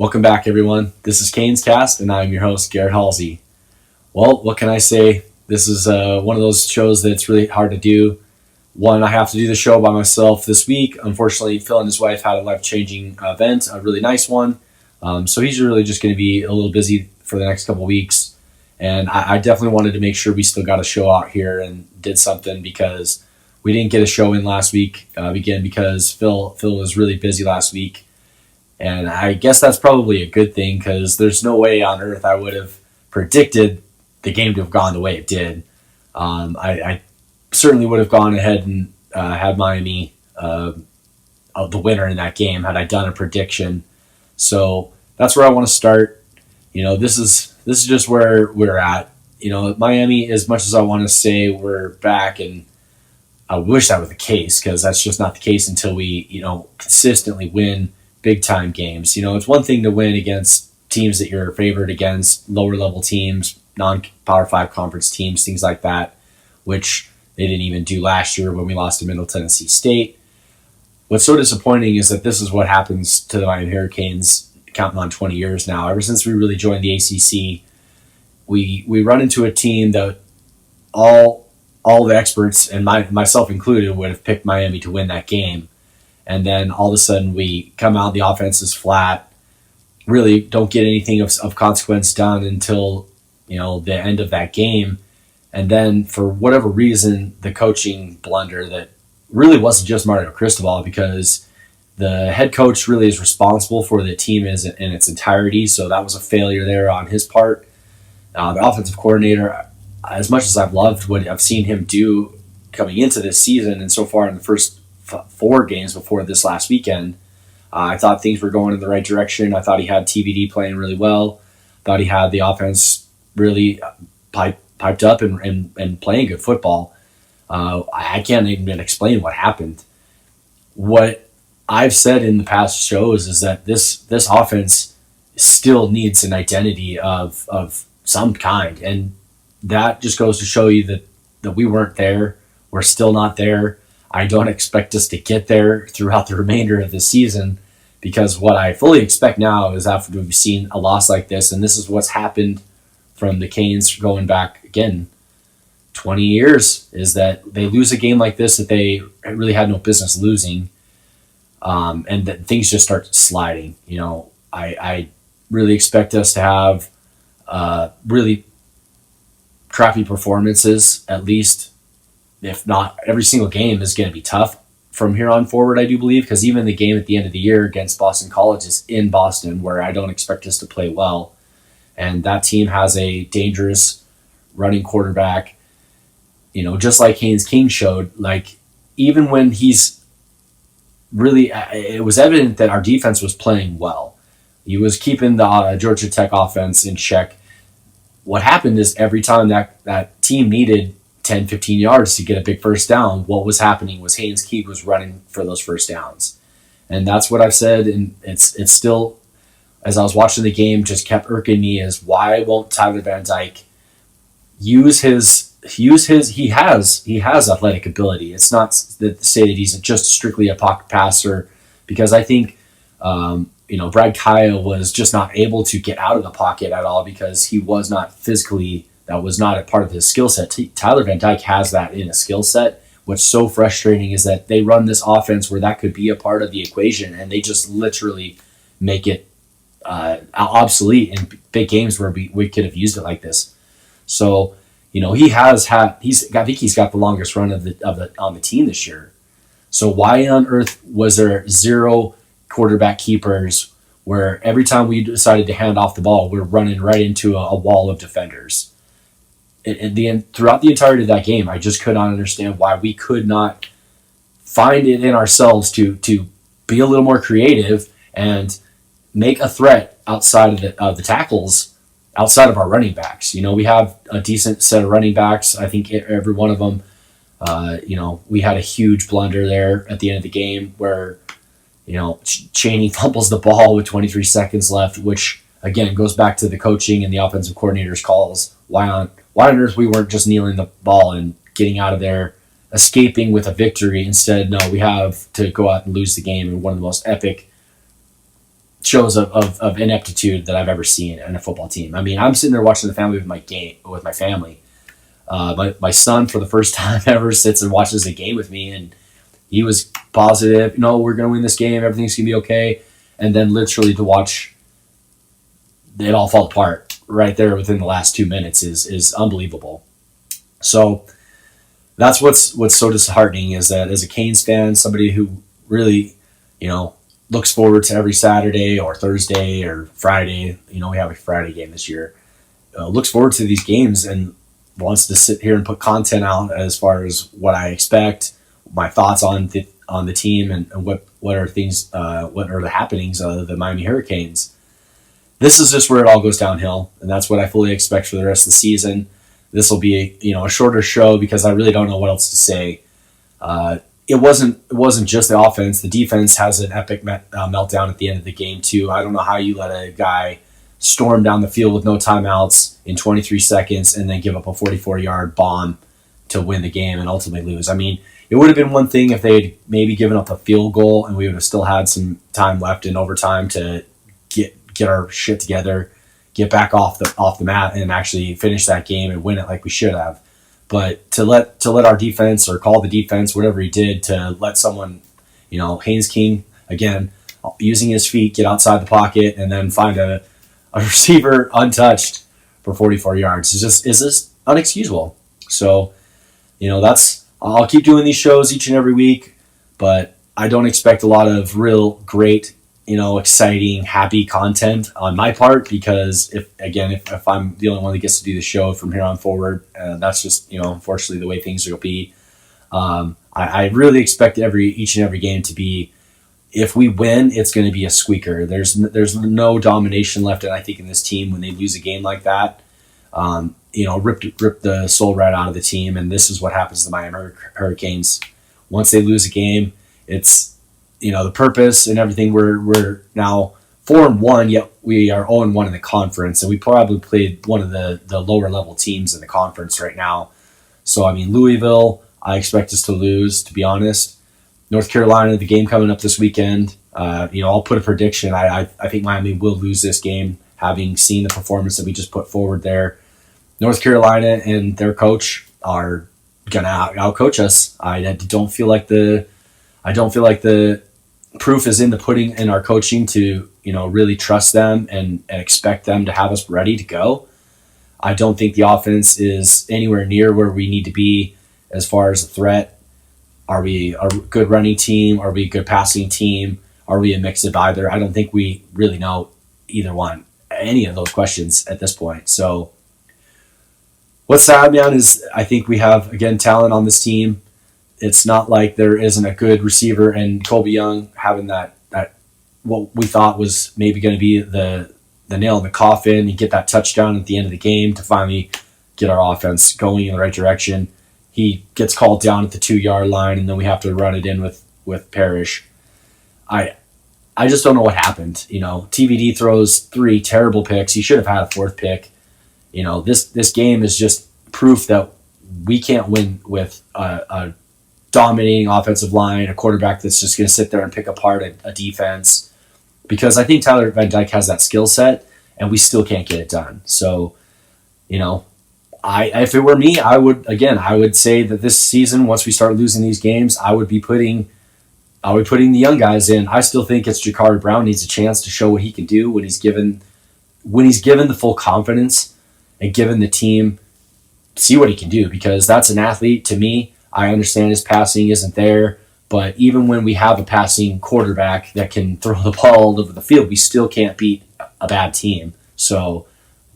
Welcome back, everyone. This is Canescast, and I'm your host, Garrett Halsey. Well, what can I say? This is one of those shows that's really hard to do. One, I have to do the show by myself this week. Unfortunately, Phil and his wife had a life-changing event, a really nice one. So he's really just going to be a little busy for the next couple weeks. And I definitely wanted to make sure we still got a show out here and did something because we didn't get a show in last week, again, because Phil was really busy last week. And I guess that's probably a good thing because there's no way on earth I would have predicted the game to have gone the way it did. I certainly would have gone ahead and had Miami the winner in that game had I done a prediction. So that's where I want to start. You know, this is just where we're at. You know, Miami, as much as I want to say we're back, and I wish that was the case because that's just not the case until we, consistently win big time games. You know, it's one thing to win against teams that you're favored against, lower level teams, non-Power 5 conference teams, things like that, which they didn't even do last year when we lost to Middle Tennessee State. What's so disappointing is that this is what happens to the Miami Hurricanes counting on 20 years now. Ever since we really joined the ACC, we run into a team that all the experts, and myself included, would have picked Miami to win that game. And then all of a sudden we come out, the offense is flat, really don't get anything of consequence done until, the end of that game. And then for whatever reason, the coaching blunder that really wasn't just Mario Cristobal, because the head coach really is responsible for the team in its entirety. So that was a failure there on his part. The offensive coordinator, as much as I've loved what I've seen him do coming into this season and so far in the first 4 games before this last weekend, I thought things were going in the right direction. I thought he had TBD playing really well. Thought he had the offense really piped up and playing good football. I can't even explain what happened. What I've said in the past shows is that this offense still needs an identity of some kind, and that just goes to show you that we weren't there. We're still not there. I don't expect us to get there throughout the remainder of the season, because what I fully expect now is after we've seen a loss like this, and this is what's happened from the Canes going back, again, 20 years, is that they lose a game like this that they really had no business losing, and that things just start sliding. I really expect us to have really crappy performances, at least. If not, every single game is going to be tough from here on forward, I do believe, because even the game at the end of the year against Boston College is in Boston, where I don't expect us to play well. And that team has a dangerous running quarterback, just like Haynes King showed. Like, even when he's really, it was evident that our defense was playing well. He was keeping the Georgia Tech offense in check. What happened is every time that team needed 10, 15 yards to get a big first down, what was happening was Haynes King was running for those first downs. And that's what I've said, and it's still, as I was watching the game, just kept irking me, is why won't Tyler Van Dyke use his he has athletic ability. It's not to say that he's just strictly a pocket passer, because I think Brad Kaya was just not able to get out of the pocket at all because he was not physically, that was not a part of his skill set. Tyler Van Dyke has that in a skill set. What's so frustrating is that they run this offense where that could be a part of the equation, and they just literally make it obsolete in big games where we could have used it like this. So, I think he's got the longest run on the team this year. So why on earth was there 0 quarterback keepers where every time we decided to hand off the ball, we're running right into a wall of defenders? Throughout the entirety of that game, I just could not understand why we could not find it in ourselves to be a little more creative and make a threat outside of the tackles, outside of our running backs. We have a decent set of running backs. I think every one of them, we had a huge blunder there at the end of the game where, Chaney fumbles the ball with 23 seconds left, which, again, goes back to the coaching and the offensive coordinator's calls. Why on earth we weren't just kneeling the ball and getting out of there, escaping with a victory? Instead, no, we have to go out and lose the game in one of the most epic shows of ineptitude that I've ever seen in a football team. I mean, I'm sitting there watching the family with my family. My son, for the first time ever, sits and watches a game with me, and he was positive. No, we're going to win this game. Everything's going to be okay. And then literally to watch it all fall apart right there within the last 2 minutes is unbelievable. So that's what's so disheartening, is that as a Canes fan, somebody who really, looks forward to every Saturday or Thursday or Friday, we have a Friday game this year, looks forward to these games and wants to sit here and put content out as far as what I expect, my thoughts on the team, and what are things, what are the happenings of the Miami Hurricanes. This is just where it all goes downhill, and that's what I fully expect for the rest of the season. This will be a shorter show because I really don't know what else to say. It wasn't just the offense. The defense has an epic meltdown at the end of the game too. I don't know how you let a guy storm down the field with no timeouts in 23 seconds and then give up a 44-yard bomb to win the game and ultimately lose. I mean, it would have been one thing if they'd maybe given up a field goal and we would have still had some time left in overtime to get our shit together, get back off the mat, and actually finish that game and win it like we should have. But to let our defense, or call the defense, whatever he did, to let someone, Haynes King, again, using his feet, get outside the pocket and then find a receiver untouched for 44 yards is just unexcusable. So, I'll keep doing these shows each and every week, but I don't expect a lot of real great, exciting, happy content on my part, because if I'm the only one that gets to do the show from here on forward, that's just, unfortunately the way things will be. I really expect each and every game to be, if we win, it's going to be a squeaker. There's no domination left, and I think in this team, when they lose a game like that, rip the soul right out of the team. And this is what happens to the Miami Hurricanes. Once they lose a game, it's, the purpose and everything. We're now 4-1, yet we are 0-1 in the conference, and we probably played one of the lower level teams in the conference right now. So, I mean, Louisville, I expect us to lose, to be honest. North Carolina, the game coming up this weekend, I'll put a prediction. I think Miami will lose this game, having seen the performance that we just put forward there. North Carolina and their coach are gonna outcoach us. I don't feel like the proof is in the pudding in our coaching to really trust them and expect them to have us ready to go. I don't think the offense is anywhere near where we need to be as far as a threat. Are we a good running team? Are we a good passing team? Are we a mix of either? I don't think we really know either one, any of those questions at this point. So what's sad, man, is I think we have, again, talent on this team. It's not like there isn't a good receiver, and Colby Young having that what we thought was maybe going to be the nail in the coffin and get that touchdown at the end of the game to finally get our offense going in the right direction. He gets called down at the 2-yard line, and then we have to run it in with Parrish. I just don't know what happened. TVD throws 3 terrible picks. He should have had a 4th pick. This game is just proof that we can't win with a dominating offensive line, a quarterback that's just going to sit there and pick apart a defense, because I think Tyler Van Dyke has that skill set, and we still can't get it done. So, if it were me, I would say that this season, once we start losing these games, I would be putting the young guys in. I still think it's Jacari Brown needs a chance to show what he can do when he's given the full confidence and given the team, see what he can do, because that's an athlete to me. I understand his passing isn't there, but even when we have a passing quarterback that can throw the ball all over the field, we still can't beat a bad team. So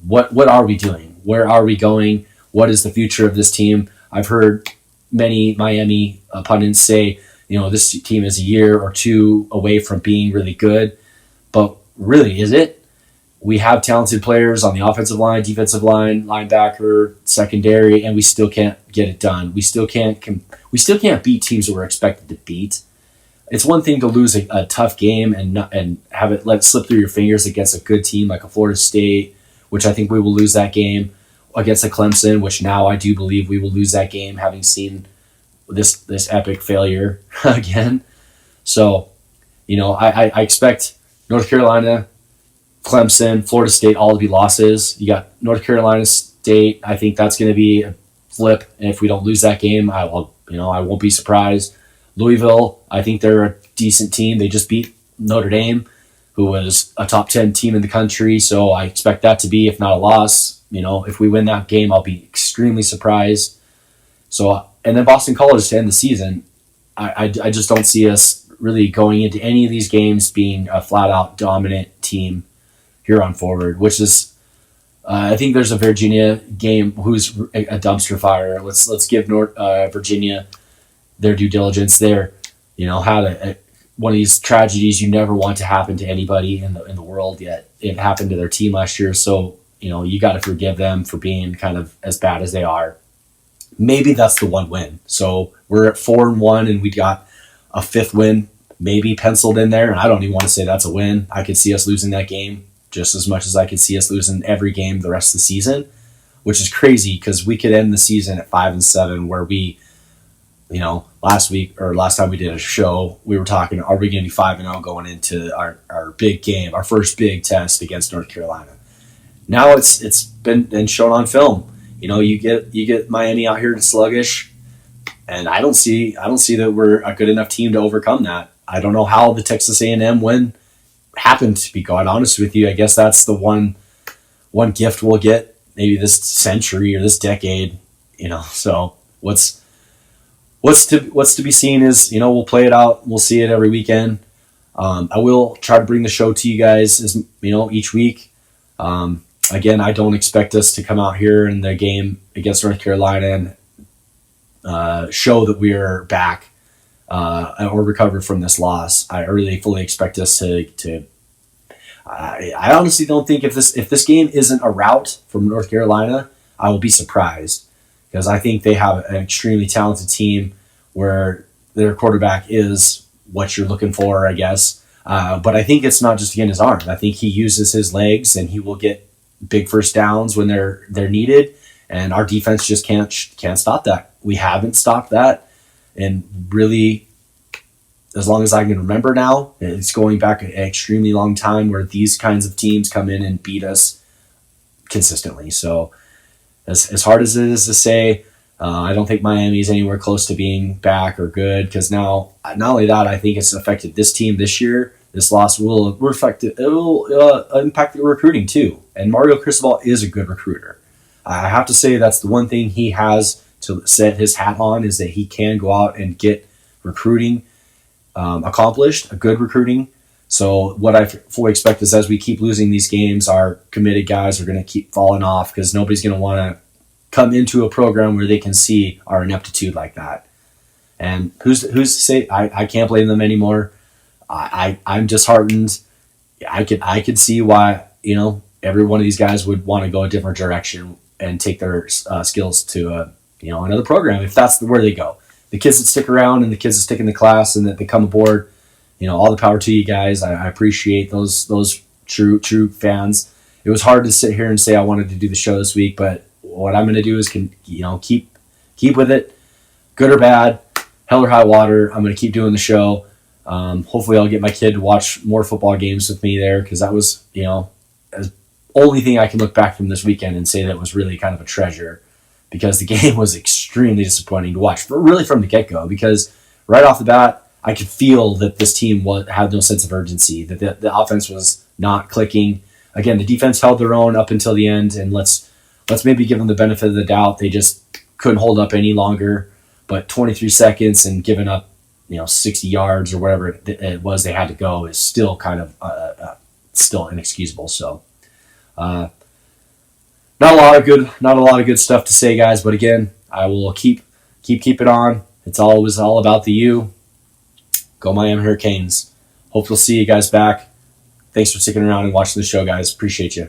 what are we doing? Where are we going? What is the future of this team? I've heard many Miami pundits say, this team is a year or 2 away from being really good, but really, is it? We have talented players on the offensive line, defensive line, linebacker, secondary, and we still can't get it done. We still can't beat teams that we're expected to beat. It's one thing to lose a tough game and have it let slip through your fingers against a good team like a Florida State, which I think we will lose that game, against a Clemson, which now I do believe we will lose that game, having seen this epic failure again. So, I expect North Carolina, Clemson, Florida State, all to be losses. You got North Carolina State. I think that's going to be a flip. And if we don't lose that game, I won't be surprised. Louisville, I think they're a decent team. They just beat Notre Dame, who was a top 10 team in the country. So I expect that to be, if not a loss. If we win that game, I'll be extremely surprised. So, and then Boston College to end the season. I just don't see us really going into any of these games being a flat out dominant team here on forward, which is, I think there's a Virginia game who's a dumpster fire. Let's give Virginia their due diligence. They're, had one of these tragedies you never want to happen to anybody in the world, yet it happened to their team last year. So, you got to forgive them for being kind of as bad as they are. Maybe that's the one win. So we're at 4-1 and we got a fifth win maybe penciled in there. And I don't even want to say that's a win. I could see us losing that game just as much as I could see us losing every game the rest of the season, which is crazy because we could end the season at 5-7 where we, last time we did a show, we were talking, are we going to be 5-0 going into our big game, our first big test against North Carolina? Now it's been shown on film. You get Miami out here to sluggish, and I don't see that we're a good enough team to overcome that. I don't know how the Texas A&M win happened, to be quite honest with you. I guess that's the one gift we'll get maybe this century or this decade. So what's to be seen is we'll play it out. We'll see it every weekend. I will try to bring the show to you guys each week. Again, I don't expect us to come out here in the game against North Carolina and show that we are back or recovered from this loss. I really fully expect us to. I honestly don't think if this game isn't a rout from North Carolina, I will be surprised because I think they have an extremely talented team where their quarterback is what you're looking for, I guess. But I think it's not just again his arm. I think he uses his legs and he will get big first downs when they're needed, and our defense just can't stop that. We haven't stopped that, and really, as long as I can remember now, it's going back an extremely long time where these kinds of teams come in and beat us consistently. So, as hard as it is to say, I don't think Miami is anywhere close to being back or good because now, not only that, I think it's affected this team this year. This loss will impact the recruiting too. And Mario Cristobal is a good recruiter. I have to say that's the one thing he has to set his hat on is that he can go out and get recruiting accomplished, a good recruiting. So what I fully expect is as we keep losing these games, our committed guys are going to keep falling off because nobody's going to want to come into a program where they can see our ineptitude like that. And who's to say I can't blame them anymore. I'm disheartened. I could see why every one of these guys would want to go a different direction and take their skills to another program if that's where they go. The kids that stick around and the kids that stick in the class and that they come aboard, all the power to you guys. I appreciate those true fans. It was hard to sit here and say I wanted to do the show this week, but what I'm going to do is keep with it, good or bad, hell or high water. I'm going to keep doing the show. Hopefully I'll get my kid to watch more football games with me there because that was, the only thing I can look back from this weekend and say that was really kind of a treasure because the game was extremely disappointing to watch, really from the get-go because right off the bat, I could feel that this team had no sense of urgency, that the offense was not clicking. Again, the defense held their own up until the end, and let's maybe give them the benefit of the doubt. They just couldn't hold up any longer, but 23 seconds and giving up 60 yards or whatever it was they had to go is still kind of still inexcusable. So not a lot of good stuff to say, guys. But again, I will keep it on. It's always all about the U. Go Miami Hurricanes. Hope we'll see you guys back. Thanks for sticking around and watching the show, guys. Appreciate you.